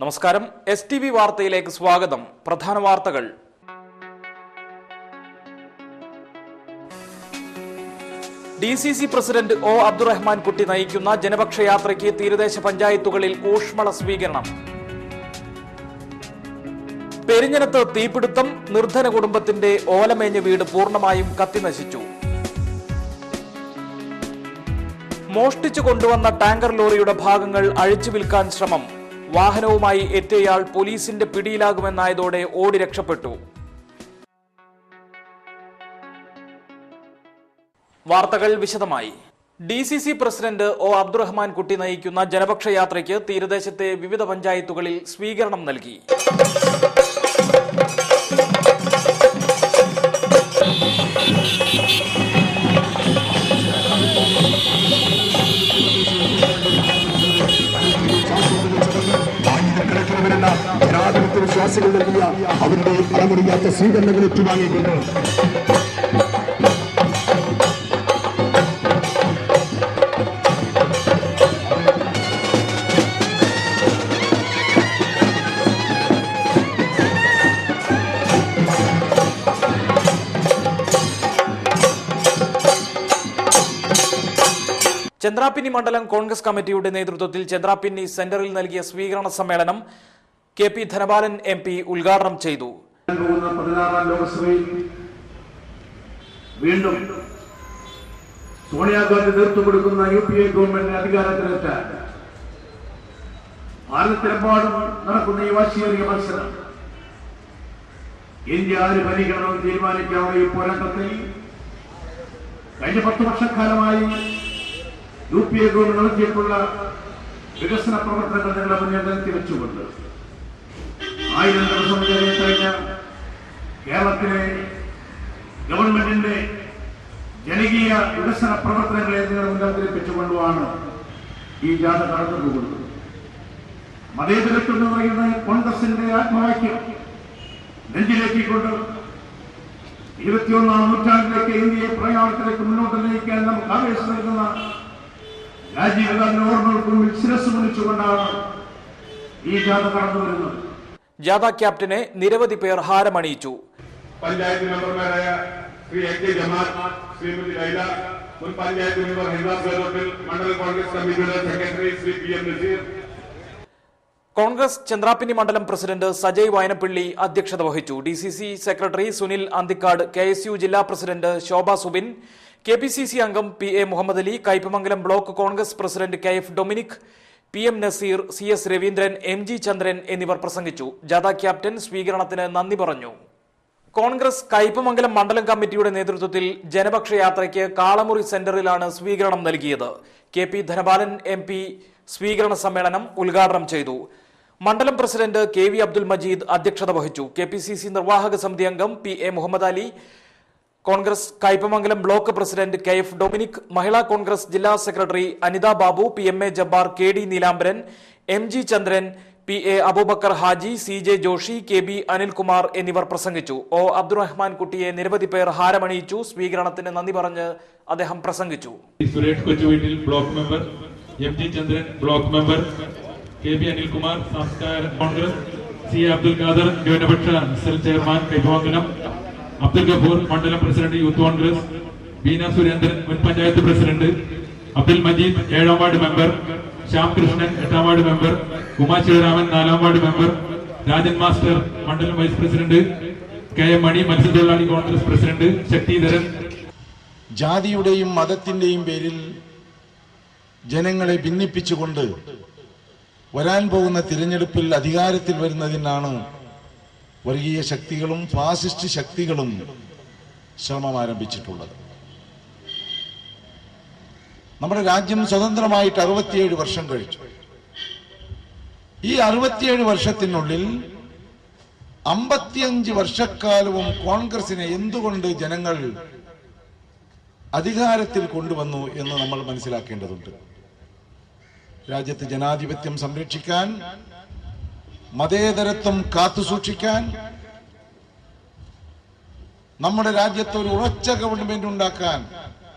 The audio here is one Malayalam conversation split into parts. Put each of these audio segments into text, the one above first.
നമസ്കാരം. STV വാർത്തയിലേക്ക് സ്വാഗതം. പ്രധാന വാർത്തകൾ. DCC പ്രസിഡന്റ് ഒ അബ്ദുറഹ്മാൻ കുട്ടി നയിക്കുന്ന ജനപക്ഷ യാത്രയ്ക്ക് തീരദേശ പഞ്ചായത്തുകളിൽ ഊഷ്മള സ്വീകരണം. പെരിഞ്ഞനത്ത് തീപിടുത്തം. നിർധന കുടുംബത്തിന്റെ ഓലമേഞ്ഞ വീട് പൂർണ്ണമായും കത്തിനശിച്ചു. മോഷ്ടിച്ചു കൊണ്ടുവന്ന ടാങ്കർ ലോറിയുടെ ഭാഗങ്ങൾ അഴിച്ചു വിൽക്കാൻ ശ്രമം. വാഹനവുമായി എത്തിയയാൾ പോലീസിന്റെ പിടിയിലാകുമെന്നായതോടെ ഓടി രക്ഷപ്പെട്ടു. വാർത്തകൾ വിശദമായി. DCC പ്രസിഡന്റ് ഒ അബ്ദുറഹ്മാൻ കുട്ടി നയിക്കുന്ന ജനപക്ഷ യാത്രയ്ക്ക് തീരദേശത്തെ വിവിധ പഞ്ചായത്തുകളിൽ സ്വീകരണം നൽകി. ജനാധിപത്യ വിശ്വാസികൾ നൽകിയ അവരുടെ അളമുടിയാത്ത സ്വീകരണങ്ങൾ ഏറ്റുവാങ്ങിക്കൊണ്ട് ചന്ദ്രാപിന്നി മണ്ഡലം കോൺഗ്രസ് കമ്മിറ്റിയുടെ നേതൃത്വത്തിൽ ചന്ദ്രാപിന്നി സെന്ററിൽ നൽകിയ സ്വീകരണ സമ്മേളനം KP ധനപാലൻ MP ഉദ്ഘാടനം ചെയ്തു. 16ാം ലോകസഭയിൽ വീണ്ടും സോണിയാഗാന്ധി നേതൃത്വം കൊടുക്കുന്ന UPA ഗവൺമെന്റിനെ അധികാരത്തിലെത്താൻ ഭാരതത്തിലെമ്പാടും നടക്കുന്ന ഈ വാശിയേറിയ മത്സരം ഇന്ത്യ ആര് ഭരിക്കണമെന്ന് തീരുമാനിക്കാവുന്ന ഈ പോരാട്ടത്തിൽ കഴിഞ്ഞ 10 വർഷക്കാലമായി UPA ഗവൺമെന്റ് നടത്തിയിട്ടുള്ള വികസന പ്രവർത്തനങ്ങൾ നിങ്ങളുടെ മുന്നിൽ നിർത്തിവെച്ചുകൊണ്ട് 1000 ദിവസം കഴിഞ്ഞ കേരളത്തിലെ ഗവൺമെന്റിന്റെ ജനകീയ വികസന പ്രവർത്തനങ്ങളെ നിങ്ങളുടെ മുന്നിൽ അവതരിപ്പിച്ചുകൊണ്ടുമാണ് ഈ ജാഥ കടന്നു പോകുന്നത്. മതേതരത്വം എന്ന് പറയുന്ന കോൺഗ്രസിന്റെ ആത്മവാക്യം നെഞ്ചിലേക്കിക്കൊണ്ട് 21ാം നൂറ്റാണ്ടിലേക്ക് ഇന്ത്യയെ പ്രയാണത്തിലേക്ക് മുന്നോട്ട് നയിക്കാൻ നമുക്ക് ആവേശം നൽകുന്ന രാജീവ് ഗാന്ധി ഓർമ്മകൾക്ക് മുന്നിൽ ശിരസ് മുന്നിച്ചുകൊണ്ടാണ് ഈ ജാഥ കടന്നു വരുന്നത്. ജാഥ ക്യാപ്റ്റനെ നിരവധി പേർ ഹാരമണിയിച്ചു. പഞ്ചായത്ത് മെമ്പർമാരായ ശ്രീ AK ജമാൽ, ശ്രീമതി ലൈല, മുൻ പഞ്ചായത്ത് മെമ്പർ ഹിന്ദാസ് ഗേറോട്ടിൽ, മണ്ഡലം കോൺഗ്രസ് കമ്മിറ്റിയുടെ സെക്രട്ടറി ശ്രീ PM നസീർ. കോൺഗ്രസ് ചന്ദ്രാപിന്നി മണ്ഡലം പ്രസിഡന്റ് സജയ് വയനപ്പള്ളി അധ്യക്ഷത വഹിച്ചു. DCC secretary Sunil Anthikad, KSU ജില്ലാ പ്രസിഡന്റ് ശോഭ സുബിൻ, KPCC അംഗം PA Muhammad Ali, Kaipamangalam block Congress president KF Dominic, PM Nazeer, CS Raveendran, MG Chandran എന്നിവർ പ്രസംഗിച്ചു. ജാഥ ക്യാപ്റ്റൻ സ്വീകരണത്തിന് നന്ദി പറഞ്ഞു. കോൺഗ്രസ് കയ്പമംഗലം മണ്ഡലം കമ്മിറ്റിയുടെ നേതൃത്വത്തിൽ ജനപക്ഷ യാത്രയ്ക്ക് കാളമുറി സെന്ററിലാണ് സ്വീകരണം നൽകിയത്. KP ധനപാലൻ MP സ്വീകരണ സമ്മേളനം ഉദ്ഘാടനം ചെയ്തു. മണ്ഡലം പ്രസിഡന്റ് KV അബ്ദുൽ മജീദ് അധ്യക്ഷത വഹിച്ചു. KPCC നിർവാഹക സമിതി അംഗം PA Muhammad Ali, Congress Kaipamangalam block president KF Dominic, Mahila Congress ജില്ലാ secretary Anitha Babu, PMA Jabbar, KD Neelambaran, MG Chandran, PA Aboobacker Haji, CJ Joshi, KB Anilkumar എന്നിവർ പ്രസംഗിച്ചു. ഒ അബ്ദുറഹ്മാൻ കുട്ടിയെ നിരവധി പേർ ഹാരമണിയിച്ചു. സ്വീകരണത്തിന് നന്ദി പറഞ്ഞ് അദ്ദേഹം പ്രസംഗിച്ചു. സുരേഷ് കൊച്ചുവീട്ടിൽ ബ്ലോക്ക് മെമ്പർ, MG ചന്ദ്രൻ ബ്ലോക്ക് മെമ്പർ, KB അനിൽകുമാർ സംസ്കാര കോൺഗ്രസ്, C അബ്ദുൽ ഖാദർ ന്യൂനപക്ഷ സെൽ ചെയർമാൻ കയ്പമംഗലം, അബ്ദുൽ ഗഫൂർ മണ്ഡലം പ്രസിഡന്റ് യൂത്ത് കോൺഗ്രസ്, ബീന സുരേന്ദ്രൻ മുൻ panchayat president, Abdul Majeed 7ാം ward member, Shyam Krishnan 8ാം ward member, Uma Sivaraman 4ാം ward member, Rajan master മണ്ഡലം വൈസ് പ്രസിഡന്റ്, KM മണി മത്സ്യത്തൊഴിലാളി കോൺഗ്രസ് പ്രസിഡന്റ്, ശക്തിധരൻ. ജാതിയുടെയും മതത്തിന്റെയും പേരിൽ ജനങ്ങളെ ഭിന്നിപ്പിച്ചുകൊണ്ട് വരാൻ പോകുന്ന തിരഞ്ഞെടുപ്പിൽ അധികാരത്തിൽ വരുന്നതിനാണ് വർഗീയ ശക്തികളും ഫാസിസ്റ്റ് ശക്തികളും ശ്രമം ആരംഭിച്ചിട്ടുള്ളത്. നമ്മുടെ രാജ്യം സ്വതന്ത്രമായിട്ട് 67 വർഷം കഴിച്ചു. ഈ 67 വർഷത്തിനുള്ളിൽ 55 വർഷക്കാലവും കോൺഗ്രസിനെ എന്തുകൊണ്ട് ജനങ്ങൾ അധികാരത്തിൽ കൊണ്ടുവന്നു എന്ന് നമ്മൾ മനസ്സിലാക്കേണ്ടതുണ്ട്. രാജ്യത്ത് ജനാധിപത്യം സംരക്ഷിക്കാൻ, മതേതരത്വം കാത്തുസൂക്ഷിക്കാൻ, നമ്മുടെ രാജ്യത്ത് ഒരു ഉറച്ച ഗവൺമെന്റ് ഉണ്ടാക്കാൻ,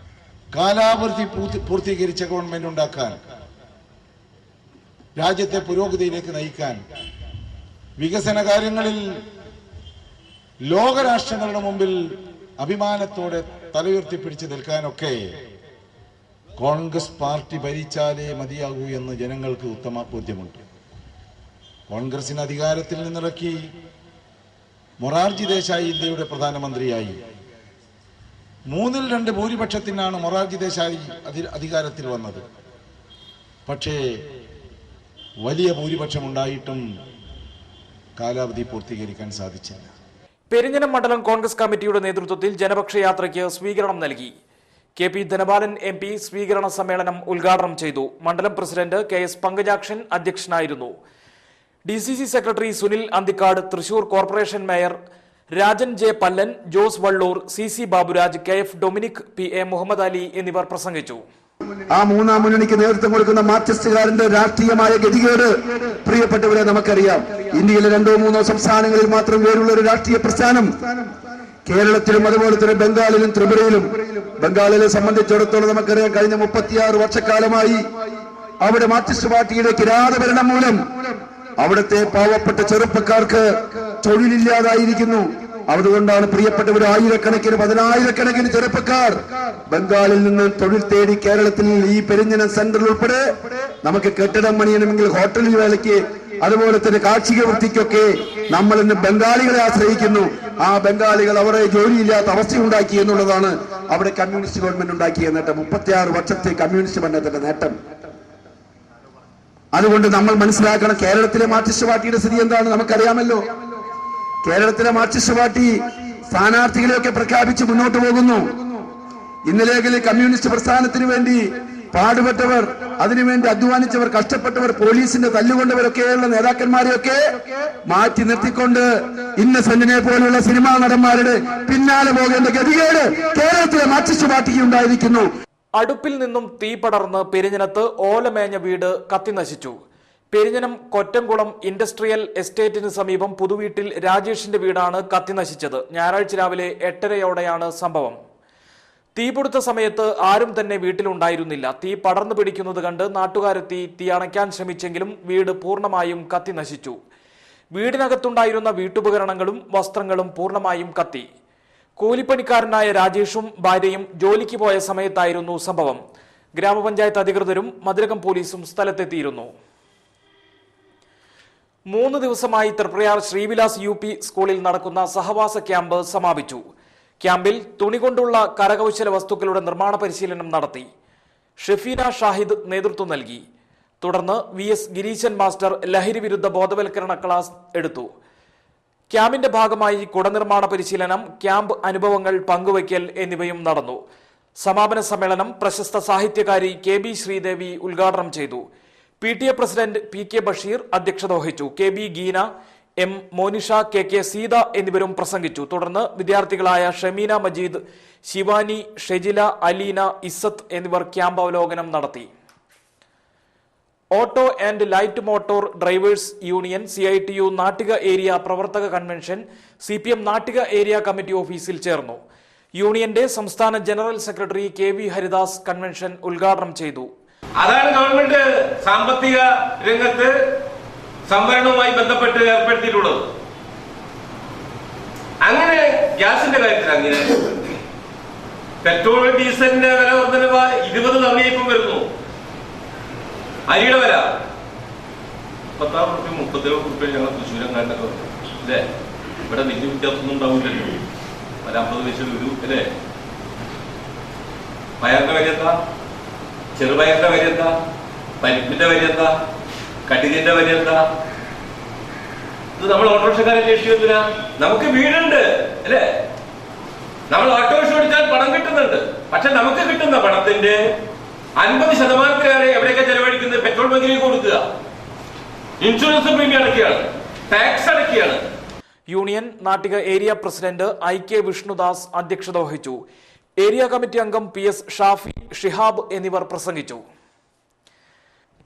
കാലാവധി പൂർത്തീകരിച്ച ഗവൺമെന്റ് ഉണ്ടാക്കാൻ രാജ്യത്തെ പുരോഗതിയിലേക്ക് നയിക്കാൻ, വികസന കാര്യങ്ങളിൽ ലോകരാഷ്ട്രങ്ങളുടെ മുമ്പിൽ അഭിമാനത്തോടെ തലയുയർത്തിപ്പിടിച്ച് നിൽക്കാനൊക്കെ കോൺഗ്രസ് പാർട്ടി ഭരിച്ചാലേ മതിയാകൂ എന്ന് ജനങ്ങൾക്ക് ഉത്തമ ബോധ്യമുണ്ട്. കോൺഗ്രസിന് അധികാരത്തിൽ നിന്നിറക്കി മൊറാർജി ദേശായി ഇന്ത്യയുടെ പ്രധാനമന്ത്രിയായി. 2/3 ഭൂരിപക്ഷത്തിനാണ് മൊറാർജി ദേശായി അധികാരത്തിൽ വന്നത്. പക്ഷേ വലിയ ഭൂരിപക്ഷമുണ്ടായിട്ടും കാലാവധി പൂർത്തീകരിക്കാൻ സാധിച്ചില്ല. പെരിഞ്ഞനം മണ്ഡലം കോൺഗ്രസ് കമ്മിറ്റിയുടെ നേതൃത്വത്തിൽ ജനപക്ഷ യാത്രയ്ക്ക് സ്വീകരണം നൽകി. KP ധനപാലൻ MP സ്വീകരണ സമ്മേളനം ഉദ്ഘാടനം ചെയ്തു. മണ്ഡലം പ്രസിഡന്റ് KS പങ്കജാക്ഷൻ അധ്യക്ഷനായിരുന്നു. DCC secretary Sunil Anthikad, Thrissur corporation mayor Rajan J. Pallan, Jose Vallur, CC Baburaj, KF Dominic, PA Muhammad Ali എന്നിവർ പ്രസംഗിച്ചു. ആ മൂന്നാം മുന്നണിക്ക് നേതൃത്വം കൊടുക്കുന്ന മാർക്സിസ്റ്റുകാരന്റെ രാഷ്ട്രീയമായ ഗതികേട് പ്രിയപ്പെട്ടവരെ നമുക്കറിയാം. ഇന്ത്യയിലെ 2-3 സംസ്ഥാനങ്ങളിൽ മാത്രം വേറുള്ള ഒരു രാഷ്ട്രീയ പ്രസ്ഥാനം കേരളത്തിലും അതുപോലെ തന്നെ ബംഗാളിലും ത്രിപുരയിലും. ബംഗാളിലെ സംബന്ധിച്ചിടത്തോളം നമുക്കറിയാം, കഴിഞ്ഞ 36 വർഷക്കാലമായി അവിടെ മാർക്സിസ്റ്റ് പാർട്ടിയുടെ കിരാതഭരണം മൂലം അവിടുത്തെ പാവപ്പെട്ട ചെറുപ്പക്കാർക്ക് തൊഴിലില്ലാതായിരിക്കുന്നു. അതുകൊണ്ടാണ് പ്രിയപ്പെട്ടവർ ആയിരക്കണക്കിന് 10,000-കണക്കിന് ചെറുപ്പക്കാർ ബംഗാളിൽ നിന്ന് തൊഴിൽ തേടി കേരളത്തിൽ ഈ പെരിഞ്ഞനം സെന്ററിൽ ഉൾപ്പെടെ നമുക്ക് കെട്ടിടം പണിയണമെങ്കിൽ ഹോട്ടലിൽ വേലയ്ക്ക് അതുപോലെ തന്നെ കാർഷിക വൃത്തിക്കൊക്കെ നമ്മൾ ഇന്ന് ബംഗാളികളെ ആശ്രയിക്കുന്നു. ആ ബംഗാളികൾ അവരെ ജോലിയില്ലാത്ത അവസ്ഥയുണ്ടാക്കി എന്നുള്ളതാണ് അവിടെ കമ്മ്യൂണിസ്റ്റ് ഗവൺമെന്റ് ഉണ്ടാക്കിയ നേട്ടം. 36 വർഷത്തെ കമ്മ്യൂണിസ്റ്റ് ഭരണത്തിന്റെ നേട്ടം. അതുകൊണ്ട് നമ്മൾ മനസ്സിലാക്കണം, കേരളത്തിലെ മാർക്സിസ്റ്റ് പാർട്ടിയുടെ സ്ഥിതി എന്താണ് നമുക്കറിയാമല്ലോ. കേരളത്തിലെ മാർക്സിസ്റ്റ് പാർട്ടി സ്ഥാനാർത്ഥികളെയൊക്കെ പ്രഖ്യാപിച്ച് മുന്നോട്ട് പോകുന്നു. ഇന്നലെകളിൽ കമ്മ്യൂണിസ്റ്റ് പ്രസ്ഥാനത്തിന് വേണ്ടി പാടുപെട്ടവർ, അതിനുവേണ്ടി അധ്വാനിച്ചവർ, കഷ്ടപ്പെട്ടവർ, പോലീസിന്റെ തല്ലുകൊണ്ടവരൊക്കെയുള്ള നേതാക്കന്മാരെയൊക്കെ മാറ്റി നിർത്തിക്കൊണ്ട് ഇന്നസെന്റിനെ പോലുള്ള സിനിമാ നടന്മാരുടെ പിന്നാലെ പോകേണ്ട ഗതികേട് കേരളത്തിലെ മാർക്സിസ്റ്റ് പാർട്ടിക്ക് ഉണ്ടായിരിക്കുന്നു. അടുപ്പിൽ നിന്നും തീ പടർന്ന് പെരിഞ്ഞനത്ത് ഓലമേഞ്ഞ വീട് കത്തിനശിച്ചു. പെരിഞ്ഞനം കൊറ്റംകുളം ഇൻഡസ്ട്രിയൽ എസ്റ്റേറ്റിന് സമീപം പുതുവീട്ടിൽ രാജേഷിന്റെ വീടാണ് കത്തിനശിച്ചത്. ഞായറാഴ്ച രാവിലെ 8:30യോടെയാണ് സംഭവം. തീപിടുത്ത സമയത്ത് ആരും തന്നെ വീട്ടിലുണ്ടായിരുന്നില്ല. തീ പടർന്നു പിടിക്കുന്നത് കണ്ട് നാട്ടുകാരെത്തി തീ അണയ്ക്കാൻ ശ്രമിച്ചെങ്കിലും വീട് പൂർണ്ണമായും കത്തിനശിച്ചു. വീടിനകത്തുണ്ടായിരുന്ന വീട്ടുപകരണങ്ങളും വസ്ത്രങ്ങളും പൂർണ്ണമായും കത്തി. കൂലിപ്പണിക്കാരനായ രാജേഷും ഭാര്യയും ജോലിക്ക് പോയ സമയത്തായിരുന്നു സംഭവം. ഗ്രാമപഞ്ചായത്ത് അധികൃതരും മതിലകം പോലീസും സ്ഥലത്തെത്തിയിരുന്നു. 3 ദിവസമായി തൃപ്രയാർ ശ്രീവിലാസ് UP സ്കൂളിൽ നടക്കുന്ന സഹവാസ ക്യാമ്പ് സമാപിച്ചു. ക്യാമ്പിൽ തുണി കൊണ്ടുള്ള കരകൗശല വസ്തുക്കളുടെ നിർമ്മാണ പരിശീലനം നടത്തി. ഷെഫീന ഷാഹിദ് നേതൃത്വം നൽകി. തുടർന്ന് VS ഗിരീശൻ മാസ്റ്റർ ലഹരി വിരുദ്ധ ബോധവൽക്കരണ ക്ലാസ് എടുത്തു. ക്യാമ്പിന്റെ ഭാഗമായി കുടനിർമ്മാണ പരിശീലനം, ക്യാമ്പ് അനുഭവങ്ങൾ പങ്കുവയ്ക്കൽ എന്നിവയും നടന്നു. സമാപന സമ്മേളനം പ്രശസ്ത സാഹിത്യകാരി KB ശ്രീദേവി ഉദ്ഘാടനം ചെയ്തു. PTA പ്രസിഡന്റ് PK ബഷീർ അധ്യക്ഷത വഹിച്ചു. KB Geena, M Monisha, KK Sita എന്നിവരും പ്രസംഗിച്ചു. തുടർന്ന് വിദ്യാർത്ഥികളായ ഷമീന മജീദ്, ശിവാനി, ഷെജില, അലീന, ഇസത്ത് എന്നിവർ ക്യാമ്പ് അവലോകനം നടത്തി. Auto and light motor drivers union CITU Nattika area പ്രവർത്തക convention CPM Nattika area committee ഓഫീസിൽ ചേർന്നു. യൂണിയന്റെ സംസ്ഥാന general secretary KV Haridas convention ഉദ്ഘാടനം ചെയ്തു. അതാണ് ഗവൺമെന്റ് സാമ്പത്തിക രംഗത്ത് സംവരണവുമായി ബന്ധപ്പെട്ട് ഏർപ്പെടുത്തിയിട്ടുള്ളത്. അങ്ങനെ ഗ്യാസിന്റെ കാര്യത്തിൽ അങ്ങനെ പെട്രോൾ ഡീസലിന്റെ വില വർധനവ് 20 തവണ ഇപ്പം വരുന്നു. അരിയുടെ വില 36 റുപ്യ 37 റുപ്യ ഞങ്ങൾ തൃശ്ശൂരങ്ങാട്ടൊക്കെ അല്ലേ. ഇവിടെ വലിയ വ്യത്യാസമൊന്നും ഉണ്ടാവില്ലല്ലോ. 50 പൈസ വരൂ അല്ലേ. പയറിന്റെ വില എന്താ, ചെറുപയറിന്റെ വില എന്താ, പരിപ്പിന്റെ വില എന്താ, കട്ടിലിന്റെ വില എന്താ? ഇത് നമ്മൾ ഓട്ടോറിക്ഷക്കാരെ ലക്ഷ്യത്തില്ല. നമുക്ക് വീടുണ്ട് അല്ലേ, നമ്മൾ ഓട്ടോറിക്ഷ ഓടിച്ചാൽ പണം കിട്ടുന്നുണ്ട്. പക്ഷെ നമുക്ക് കിട്ടുന്ന പണത്തിന്റെ 50% എവിടെയൊക്കെ ചെലവഴിക്കുന്നത് പെട്രോൾ ബങ്കിലേക്ക് കൊടുക്കുക, ഇൻഷുറൻസ് പ്രീമിയം അടയ്ക്കുകയാണ്, ടാക്സ് അടയ്ക്കുകയാണ്. Union Nattika area president IK Vishnudas അധ്യക്ഷത വഹിച്ചു. ഏരിയ കമ്മിറ്റി അംഗം PS ഷാഫി, ഷിഹാബ് എന്നിവർ പ്രസംഗിച്ചു.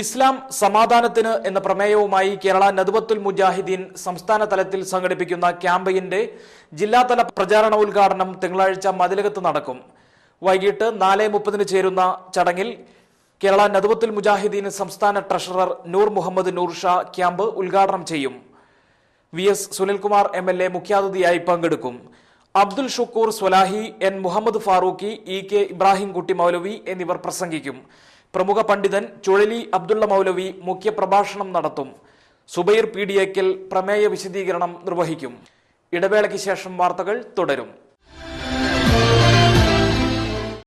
ഇസ്ലാം സമാധാനത്തിന് എന്ന പ്രമേയവുമായി കേരള നദ്വത്തുൽ മുജാഹിദീൻ സംസ്ഥാന തലത്തിൽ സംഘടിപ്പിക്കുന്ന ക്യാമ്പയിന്റെ ജില്ലാതല പ്രചാരണ ഉദ്ഘാടനം തിങ്കളാഴ്ച മതിലകത്ത് നടക്കും. വൈകിട്ട് 4:30 ചേരുന്ന ചടങ്ങിൽ കേരള നദ്വത്തുൽ മുജാഹിദീൻ സംസ്ഥാന ട്രഷറർ നൂർ മുഹമ്മദ് നൂർ ഷാ ക്യാമ്പ് ഉദ്ഘാടനം ചെയ്യും. VS സുനിൽകുമാർ MLA മുഖ്യാതിഥിയായി പങ്കെടുക്കും. അബ്ദുൽ ഷുക്കൂർ സ്വലാഹി, N മുഹമ്മദ് ഫാറൂഖി, EK ഇബ്രാഹിംകുട്ടി മൗലവി എന്നിവർ പ്രസംഗിക്കും. പ്രമുഖ പണ്ഡിതൻ ചുഴലി അബ്ദുള്ള മൗലവി മുഖ്യപ്രഭാഷണം നടത്തും. സുബൈർ PDAക്കൽ പ്രമേയ വിശദീകരണം നിർവഹിക്കും. ഇടവേളയ്ക്ക് ശേഷം വാർത്തകൾ തുടരും.